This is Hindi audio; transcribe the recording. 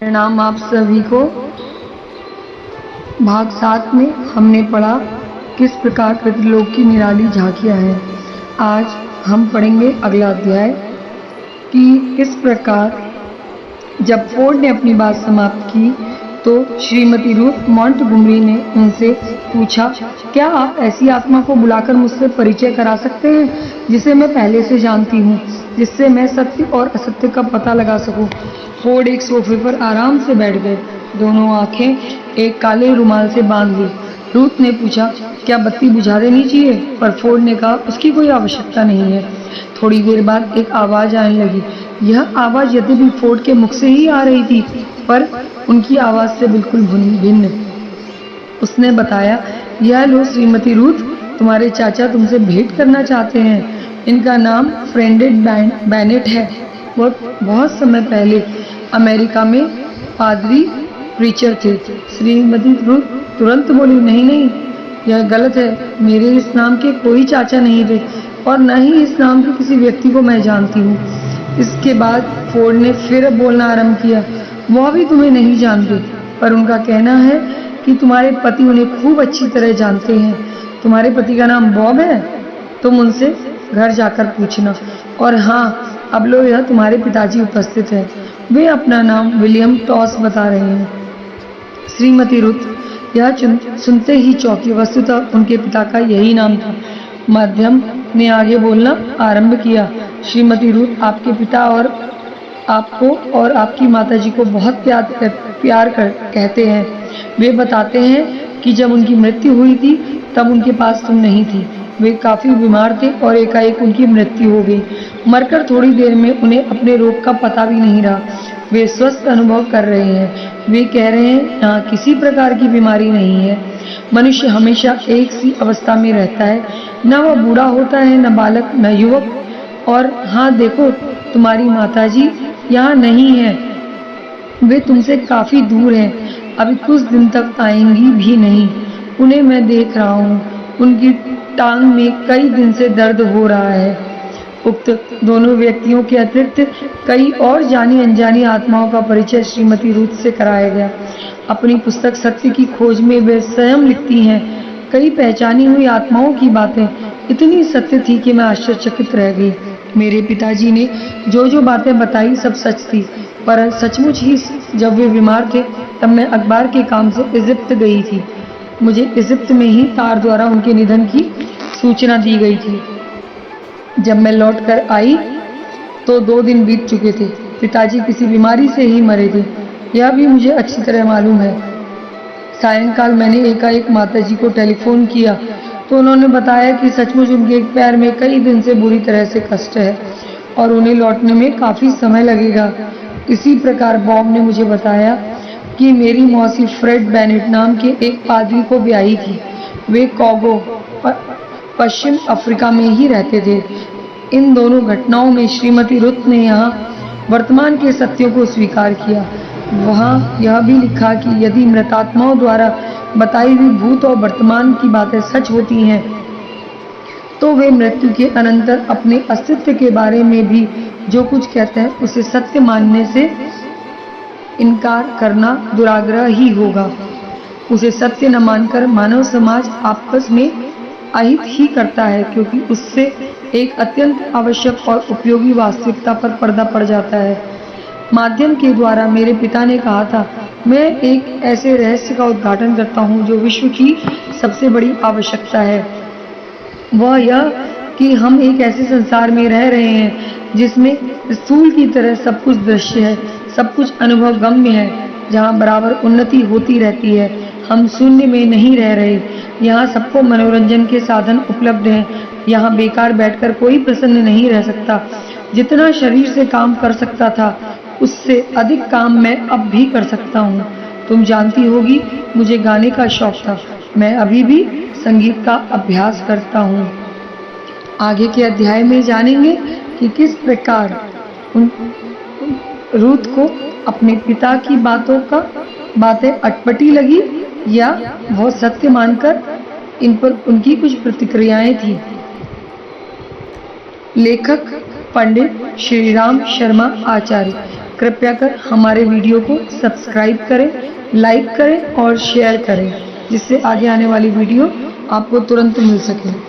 प्रणाम आप सभी को। भाग 7 में हमने पढ़ा किस प्रकार कृतलोक की निराली झांकियां हैं। आज हम पढ़ेंगे अगला अध्याय कि किस प्रकार जब फोर्ड ने अपनी बात समाप्त की तो श्रीमती रूथ मॉन्टगोमरी ने उनसे पूछा, क्या आप ऐसी आत्मा को बुलाकर मुझसे परिचय करा सकते हैं जिसे मैं पहले से जानती हूँ, जिससे मैं सत्य और असत्य का पता लगा सकूं। फोर्ड एक सोफे पर आराम से बैठ गए, दोनों आंखें एक काले रुमाल से बांध ली। रूथ ने पूछा, क्या बत्ती बुझा देनी चाहिए? पर फोर्ड ने कहा, उसकी कोई आवश्यकता नहीं है। थोड़ी देर बाद एक आवाज आने लगी। यह आवाज यद्यपि फोर्ड के मुख से ही आ रही थी, पर उनकी आवाज से बिल्कुल भिन्न। उसने बताया, यह लो श्रीमती रूथ, तुम्हारे चाचा तुमसे भेंट करना चाहते हैं। इनका नाम फ्रेडेरिक बेनेट है। बहुत समय पहले अमेरिका में पादरी प्रीचर थे। श्रीमती रूथ तुरंत बोली, नहीं नहीं, यह गलत है। मेरे इस नाम के कोई चाचा नहीं थे और न ही इस नाम के किसी व्यक्ति को मैं जानती हूँ। इसके बाद फोर्ड ने फिर बोलना आरंभ किया, वह भी तुम्हें नहीं जानते, पर उनका कहना है कि तुम्हारे पति उन्हें खूब अच्छी तरह जानते हैं। तुम्हारे पति का नाम बॉब है? तुम उनसे घर जाकर पूछना। और हाँ, अब लो, यह तुम्हारे पिताजी उपस्थित हैं। वे अपना नाम विलियम टॉस बता रहे हैं। श्रीमती रूथ यह सुनते ही चौंकी। वस्तुतः उनके पिता का यही नाम था। मध्यम ने आगे बोलना आरंभ किया, श्रीमती रूथ आपके पिता और आपको और आपकी माताजी को बहुत प्यार कहते हैं। वे बताते हैं कि जब उनकी मृत्यु हुई थी तब उनके पास तुम नहीं थी। वे काफी बीमार थे और एकाएक उनकी मृत्यु हो गई। मरकर थोड़ी देर में उन्हें अपने रोग का पता भी नहीं रहा। वे स्वस्थ अनुभव कर रहे हैं। वे कह रहे हैं, यहाँ किसी प्रकार की बीमारी नहीं है। मनुष्य हमेशा एक सी अवस्था में रहता है, न वह बूढ़ा होता है, न बालक, न युवक। और हाँ देखो, तुम्हारी माताजी यहाँ नहीं है। वे तुमसे काफी दूर हैं, अभी कुछ दिन तक आएंगी भी नहीं। उन्हें मैं देख रहा हूँ, उनकी टांग में कई दिन से दर्द हो रहा है। उक्त दोनों व्यक्तियों के अतिरिक्त कई और जानी अनजानी आत्माओं का परिचय श्रीमती रूथ से कराया गया। अपनी पुस्तक सत्य की खोज में वे स्वयं लिखती हैं, कई पहचानी हुई आत्माओं की बातें इतनी सत्य थी कि मैं आश्चर्यचकित रह गई। मेरे पिताजी ने जो बातें बताई सब सच थी, पर सचमुच ही जब वे बीमार थे तब मैं अखबार के काम से इजिप्ट गई थी। मुझे इजिप्ट में ही तार द्वारा उनके निधन की सूचना दी गई थी। जब मैं लौट कर आई तो 2 दिन बीत चुके थे। पिताजी किसी बीमारी से ही मरे थे, यह भी मुझे अच्छी तरह मालूम है। सायंकाल मैंने एकाएक माताजी को टेलीफोन किया तो उन्होंने बताया कि सचमुच उनके एक पैर में कई दिन से बुरी तरह से कष्ट है और उन्हें लौटने में काफी समय लगेगा। इसी प्रकार बॉब ने मुझे बताया कि मेरी मौसी फ्रेड बेनेट नाम के एक पादरी को ब्याही थी। वे कॉगो पश्चिम अफ्रीका में ही रहते थे। इन दोनों घटनाओं में श्रीमती रूथ ने यहाँ वर्तमान के सत्यों को स्वीकार किया। वहाँ यह भी लिखा कि यदि मृतात्माओं द्वारा बताई हुई भूत और वर्तमान की बातें सच होती हैं तो वे मृत्यु के अनंतर अपने अस्तित्व के बारे में भी जो कुछ कहते हैं उसे सत्य मानने से इनकार करना दुराग्रह ही होगा। उसे सत्य न मानकर मानव समाज आपस में अहित ही करता है, क्योंकि उससे एक अत्यंत आवश्यक और उपयोगी वास्तविकता पर पर्दा पड़ जाता है। माध्यम के द्वारा मेरे पिता ने कहा था, मैं एक ऐसे रहस्य का उद्घाटन करता हूँ जो विश्व की सबसे बड़ी आवश्यकता है। वह यह कि हम एक ऐसे संसार में रह रहे हैं जिसमें स्थूल की तरह सब कुछ दृश्य है, सब कुछ अनुभव गम्य है, जहाँ बराबर उन्नति होती रहती है। हम शून्य में नहीं रह रहे। यहाँ सबको मनोरंजन के साधन उपलब्ध हैं। यहाँ बेकार बैठकर कोई प्रसन्न नहीं रह सकता। जितना शरीर से काम कर सकता था उससे अधिक काम मैं अब भी कर सकता हूँ। तुम जानती होगी, मुझे गाने का शौक था। मैं अभी भी संगीत का अभ्यास करता हूँ। आगे के अध्याय में जानेंगे कि किस प्रकार रूथ को अपने पिता की बातें अटपटी लगी या वह सत्य मानकर इन पर उनकी कुछ प्रतिक्रियाएं थी। लेखक पंडित श्रीराम शर्मा आचार्य। कृपया कर हमारे वीडियो को सब्सक्राइब करें, लाइक करें और शेयर करें, जिससे आगे आने वाली वीडियो आपको तुरंत मिल सके।